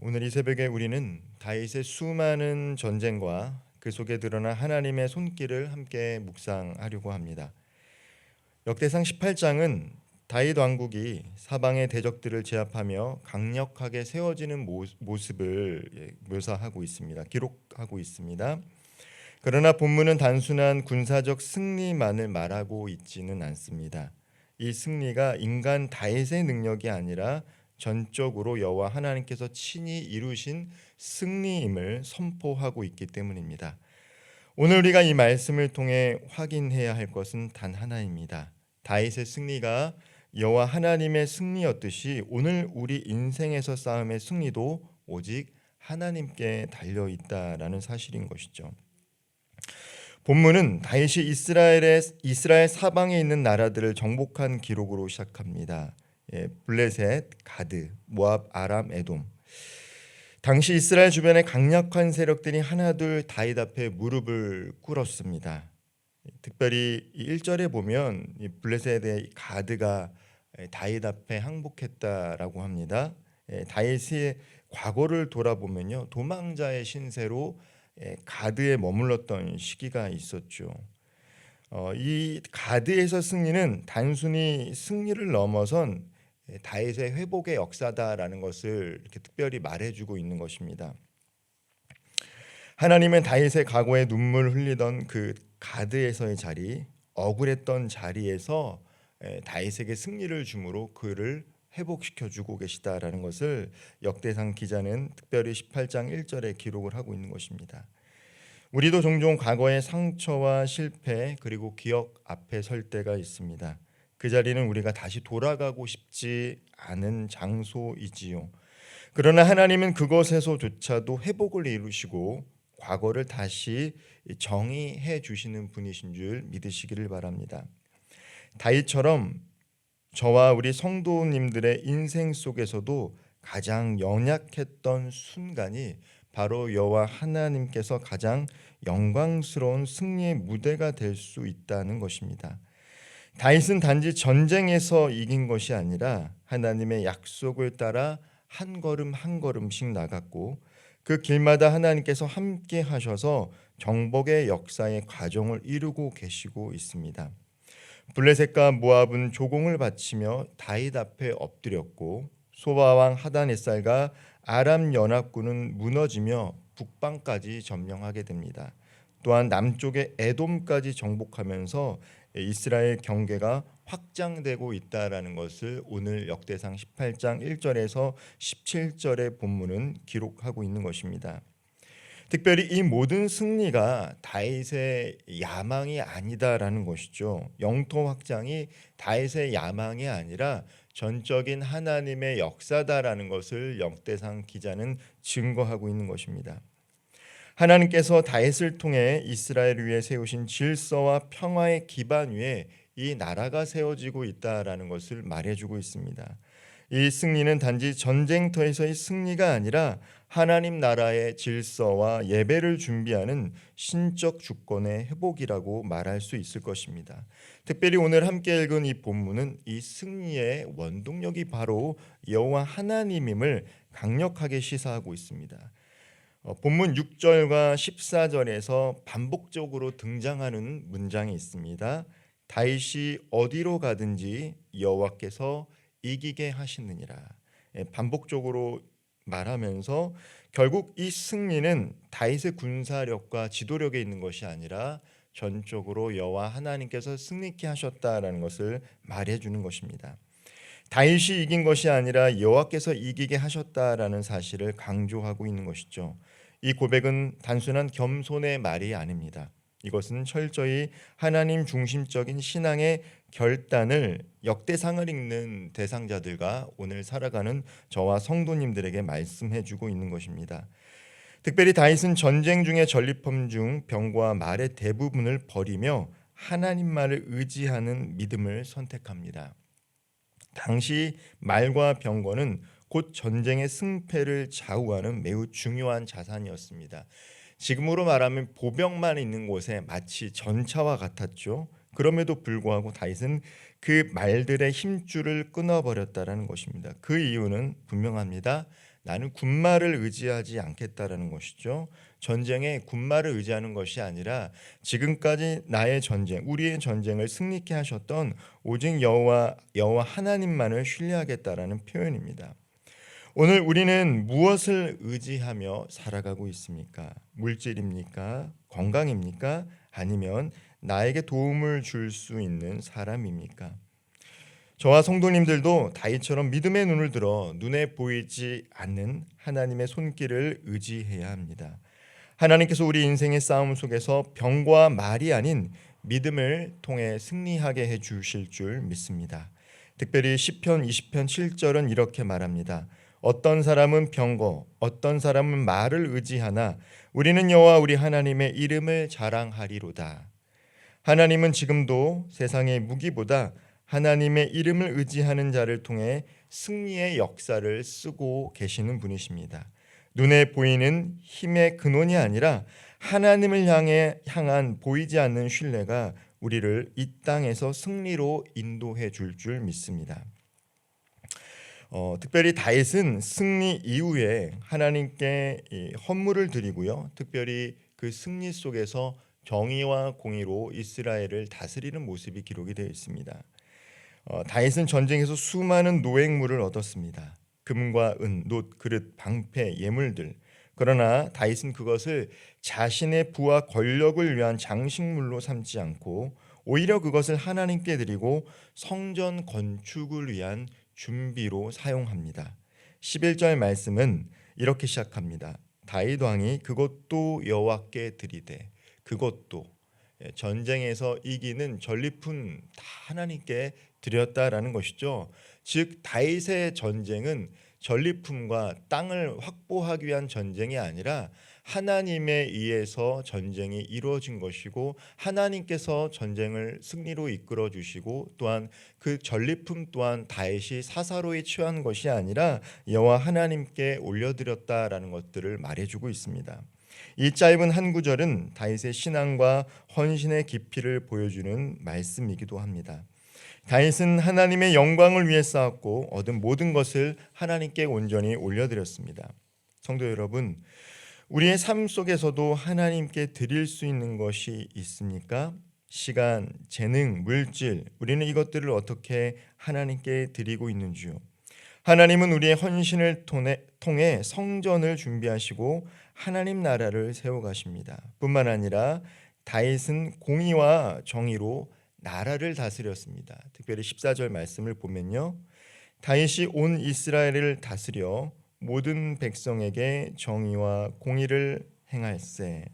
오늘 이 새벽에 우리는 다윗의 수많은 전쟁과 그 속에 드러난 하나님의 손길을 함께 묵상하려고 합니다. 역대상 18장은 다윗 왕국이 사방의 대적들을 제압하며 강력하게 세워지는 모습을 묘사하고 있습니다. 기록하고 있습니다. 그러나 본문은 단순한 군사적 승리만을 말하고 있지는 않습니다. 이 승리가 인간 다윗의 능력이 아니라 전적으로 여호와 하나님께서 친히 이루신 승리임을 선포하고 있기 때문입니다. 오늘 우리가 이 말씀을 통해 확인해야 할 것은 단 하나입니다. 다윗의 승리가 여호와 하나님의 승리였듯이 오늘 우리 인생에서 싸움의 승리도 오직 하나님께 달려 있다라는 사실인 것이죠. 본문은 다윗이 이스라엘 사방에 있는 나라들을 정복한 기록으로 시작합니다. 블레셋, 가드, 모압, 아람, 에돔. 당시 이스라엘 주변의 강력한 세력들이 하나둘 다윗 앞에 무릎을 꿇었습니다. 특별히 1절에 보면 블레셋의 가드가 다윗 앞에 항복했다라고 합니다. 다윗의 과거를 돌아보면요, 도망자의 신세로 가드에 머물렀던 시기가 있었죠. 이 가드에서 승리는 단순히 승리를 넘어선 다윗의 회복의 역사다라는 것을 이렇게 특별히 말해주고 있는 것입니다. 하나님은 다윗의 과거에 눈물 흘리던 그 가드에서의 자리, 억울했던 자리에서 다윗에게 승리를 주므로 그를 회복시켜주고 계시다라는 것을 역대상 기자는 특별히 18장 1절에 기록을 하고 있는 것입니다. 우리도 종종 과거의 상처와 실패 그리고 기억 앞에 설 때가 있습니다. 그 자리는 우리가 다시 돌아가고 싶지 않은 장소이지요. 그러나 하나님은 그것에서조차도 회복을 이루시고 과거를 다시 정의해 주시는 분이신 줄 믿으시기를 바랍니다. 다윗처럼 저와 우리 성도님들의 인생 속에서도 가장 연약했던 순간이 바로 여호와 하나님께서 가장 영광스러운 승리의 무대가 될 수 있다는 것입니다. 다윗은 단지 전쟁에서 이긴 것이 아니라 하나님의 약속을 따라 한 걸음 한 걸음씩 나갔고 그 길마다 하나님께서 함께 하셔서 정복의 역사의 과정을 이루고 계시고 있습니다. 블레셋과 모압은 조공을 바치며 다윗 앞에 엎드렸고 소바 왕 하다네살과 아람 연합군은 무너지며 북방까지 점령하게 됩니다. 또한 남쪽의 에돔까지 정복하면서 이스라엘 경계가 확장되고 있다라는 것을 오늘 역대상 18장 1절에서 17절의 본문은 기록하고 있는 것입니다. 특별히 이 모든 승리가 다윗의 야망이 아니다라는 것이죠. 영토 확장이 다윗의 야망이 아니라 전적인 하나님의 역사다라는 것을 역대상 기자는 증거하고 있는 것입니다. 하나님께서 다윗을 통해 이스라엘을 위해 세우신 질서와 평화의 기반 위에 이 나라가 세워지고 있다라는 것을 말해주고 있습니다. 이 승리는 단지 전쟁터에서의 승리가 아니라 하나님 나라의 질서와 예배를 준비하는 신적 주권의 회복이라고 말할 수 있을 것입니다. 특별히 오늘 함께 읽은 이 본문은 이 승리의 원동력이 바로 여호와 하나님임을 강력하게 시사하고 있습니다. 본문 6절과 14절에서 반복적으로 등장하는 문장이 있습니다. 다윗이 어디로 가든지 여호와께서 이기게 하시느니라. 반복적으로 말하면서 결국 이 승리는 다윗의 군사력과 지도력에 있는 것이 아니라 전적으로 여호와 하나님께서 승리케 하셨다라는 것을 말해주는 것입니다. 다윗이 이긴 것이 아니라 여호와께서 이기게 하셨다라는 사실을 강조하고 있는 것이죠. 이 고백은 단순한 겸손의 말이 아닙니다. 이것은 철저히 하나님 중심적인 신앙의 결단을 역대상을 읽는 대상자들과 오늘 살아가는 저와 성도님들에게 말씀해주고 있는 것입니다. 특별히 다윗은 전쟁 중에 전리품 중 병과 말의 대부분을 버리며 하나님만을 의지하는 믿음을 선택합니다. 당시 말과 병거는 곧 전쟁의 승패를 좌우하는 매우 중요한 자산이었습니다. 지금으로 말하면 보병만 있는 곳에 마치 전차와 같았죠. 그럼에도 불구하고 다윗은 그 말들의 힘줄을 끊어버렸다라는 것입니다. 그 이유는 분명합니다. 나는 군마를 의지하지 않겠다라는 것이죠. 전쟁에 군마를 의지하는 것이 아니라 지금까지 나의 전쟁, 우리의 전쟁을 승리케 하셨던 오직 여호와 하나님만을 신뢰하겠다라는 표현입니다. 오늘 우리는 무엇을 의지하며 살아가고 있습니까? 물질입니까? 건강입니까? 아니면 나에게 도움을 줄 수 있는 사람입니까? 저와 성도님들도 다윗처럼 믿음의 눈을 들어 눈에 보이지 않는 하나님의 손길을 의지해야 합니다. 하나님께서 우리 인생의 싸움 속에서 병과 말이 아닌 믿음을 통해 승리하게 해 주실 줄 믿습니다. 특별히 시편 20편 7절은 이렇게 말합니다. 어떤 사람은 병거, 어떤 사람은 말을 의지하나 우리는 여호와 우리 하나님의 이름을 자랑하리로다. 하나님은 지금도 세상의 무기보다 하나님의 이름을 의지하는 자를 통해 승리의 역사를 쓰고 계시는 분이십니다. 눈에 보이는 힘의 근원이 아니라 하나님을 향한 보이지 않는 신뢰가 우리를 이 땅에서 승리로 인도해 줄 믿습니다. 특별히 다윗은 승리 이후에 하나님께 헌물을 드리고요. 특별히 그 승리 속에서 정의와 공의로 이스라엘을 다스리는 모습이 기록이 되어 있습니다. 다윗은 전쟁에서 수많은 노획물을 얻었습니다. 금과 은, 놋, 그릇, 방패, 예물들. 그러나 다윗은 그것을 자신의 부와 권력을 위한 장식물로 삼지 않고 오히려 그것을 하나님께 드리고 성전 건축을 위한 준비로 사용합니다. 11절 말씀은 이렇게 시작합니다. 다윗 왕이 그것도 여호와께 드리되, 그것도 전쟁에서 이기는 전리품 다 하나님께 드렸다라는 것이죠. 즉 다윗의 전쟁은 전리품과 땅을 확보하기 위한 전쟁이 아니라 하나님에 의해서 전쟁이 이루어진 것이고 하나님께서 전쟁을 승리로 이끌어 주시고 또한 그 전리품 또한 다윗이 사사로이 취한 것이 아니라 여호와 하나님께 올려드렸다라는 것들을 말해주고 있습니다. 이 짧은 한 구절은 다윗의 신앙과 헌신의 깊이를 보여주는 말씀이기도 합니다. 다윗은 하나님의 영광을 위해 쌓았고 얻은 모든 것을 하나님께 온전히 올려드렸습니다. 성도 여러분, 우리의 삶 속에서도 하나님께 드릴 수 있는 것이 있습니까? 시간, 재능, 물질, 우리는 이것들을 어떻게 하나님께 드리고 있는지요? 하나님은 우리의 헌신을 통해 성전을 준비하시고 하나님 나라를 세워가십니다. 뿐만 아니라 다윗은 공의와 정의로 나라를 다스렸습니다. 특별히 14절 말씀을 보면요. 다윗이 온 이스라엘을 다스려 모든 백성에게 정의와 공의를 행할세.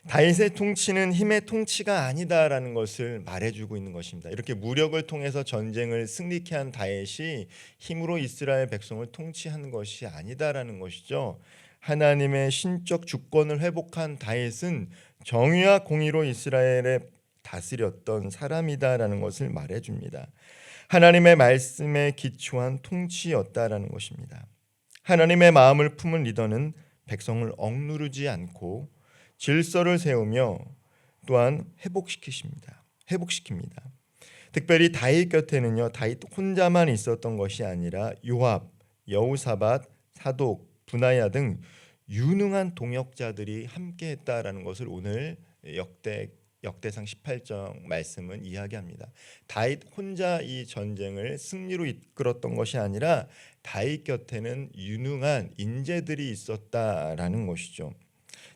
다윗의 통치는 힘의 통치가 아니다라는 것을 말해주고 있는 것입니다. 이렇게 무력을 통해서 전쟁을 승리케 한 다윗이 힘으로 이스라엘 백성을 통치한 것이 아니다라는 것이죠. 하나님의 신적 주권을 회복한 다윗은 정의와 공의로 이스라엘에 다스렸던 사람이다라는 것을 말해줍니다. 하나님의 말씀에 기초한 통치였다라는 것입니다. 하나님의 마음을 품은 리더는 백성을 억누르지 않고 질서를 세우며 또한 회복시킵니다. 특별히 다윗 곁에는요, 다윗 혼자만 있었던 것이 아니라 요압, 여호사밧, 사독, 분하야 등 유능한 동역자들이 함께했다라는 것을 오늘 역대상 18장 말씀은 이야기합니다. 다윗 혼자 이 전쟁을 승리로 이끌었던 것이 아니라 다윗 곁에는 유능한 인재들이 있었다라는 것이죠.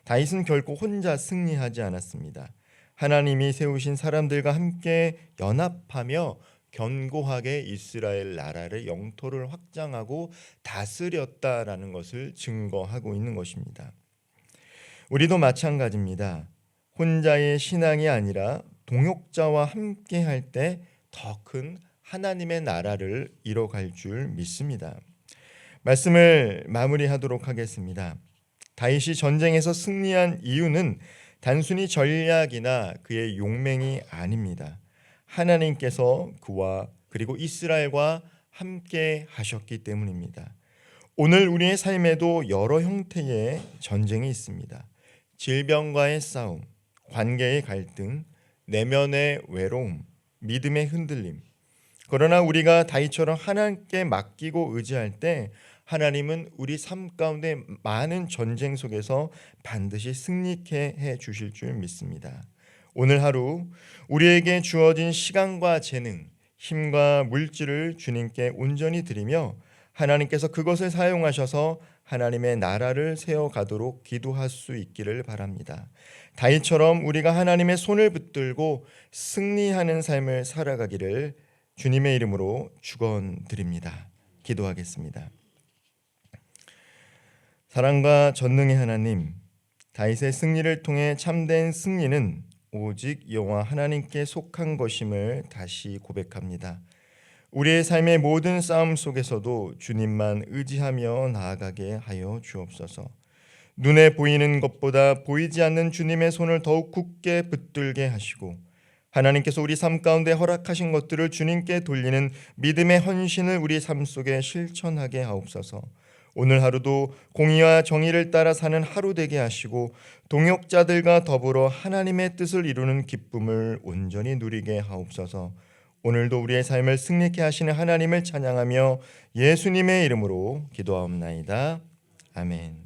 다윗은 결코 혼자 승리하지 않았습니다. 하나님이 세우신 사람들과 함께 연합하며 견고하게 이스라엘 나라를 영토를 확장하고 다스렸다라는 것을 증거하고 있는 것입니다. 우리도 마찬가지입니다. 혼자의 신앙이 아니라 동역자와 함께 할 때 더 큰 하나님의 나라를 이뤄갈 줄 믿습니다. 말씀을 마무리하도록 하겠습니다. 다윗이 전쟁에서 승리한 이유는 단순히 전략이나 그의 용맹이 아닙니다. 하나님께서 그와 그리고 이스라엘과 함께 하셨기 때문입니다. 오늘 우리의 삶에도 여러 형태의 전쟁이 있습니다. 질병과의 싸움, 관계의 갈등, 내면의 외로움, 믿음의 흔들림. 그러나 우리가 다윗처럼 하나님께 맡기고 의지할 때 하나님은 우리 삶 가운데 많은 전쟁 속에서 반드시 승리케 해 주실 줄 믿습니다. 오늘 하루 우리에게 주어진 시간과 재능, 힘과 물질을 주님께 온전히 드리며 하나님께서 그것을 사용하셔서 하나님의 나라를 세워가도록 기도할 수 있기를 바랍니다. 다윗처럼 우리가 하나님의 손을 붙들고 승리하는 삶을 살아가기를 주님의 이름으로 축원드립니다. 기도하겠습니다. 사랑과 전능의 하나님, 다윗의 승리를 통해 참된 승리는 오직 여호와 하나님께 속한 것임을 다시 고백합니다. 우리의 삶의 모든 싸움 속에서도 주님만 의지하며 나아가게 하여 주옵소서. 눈에 보이는 것보다 보이지 않는 주님의 손을 더욱 굳게 붙들게 하시고 하나님께서 우리 삶 가운데 허락하신 것들을 주님께 돌리는 믿음의 헌신을 우리 삶 속에 실천하게 하옵소서. 오늘 하루도 공의와 정의를 따라 사는 하루 되게 하시고 동역자들과 더불어 하나님의 뜻을 이루는 기쁨을 온전히 누리게 하옵소서. 오늘도 우리의 삶을 승리케 하시는 하나님을 찬양하며 예수님의 이름으로 기도하옵나이다. 아멘.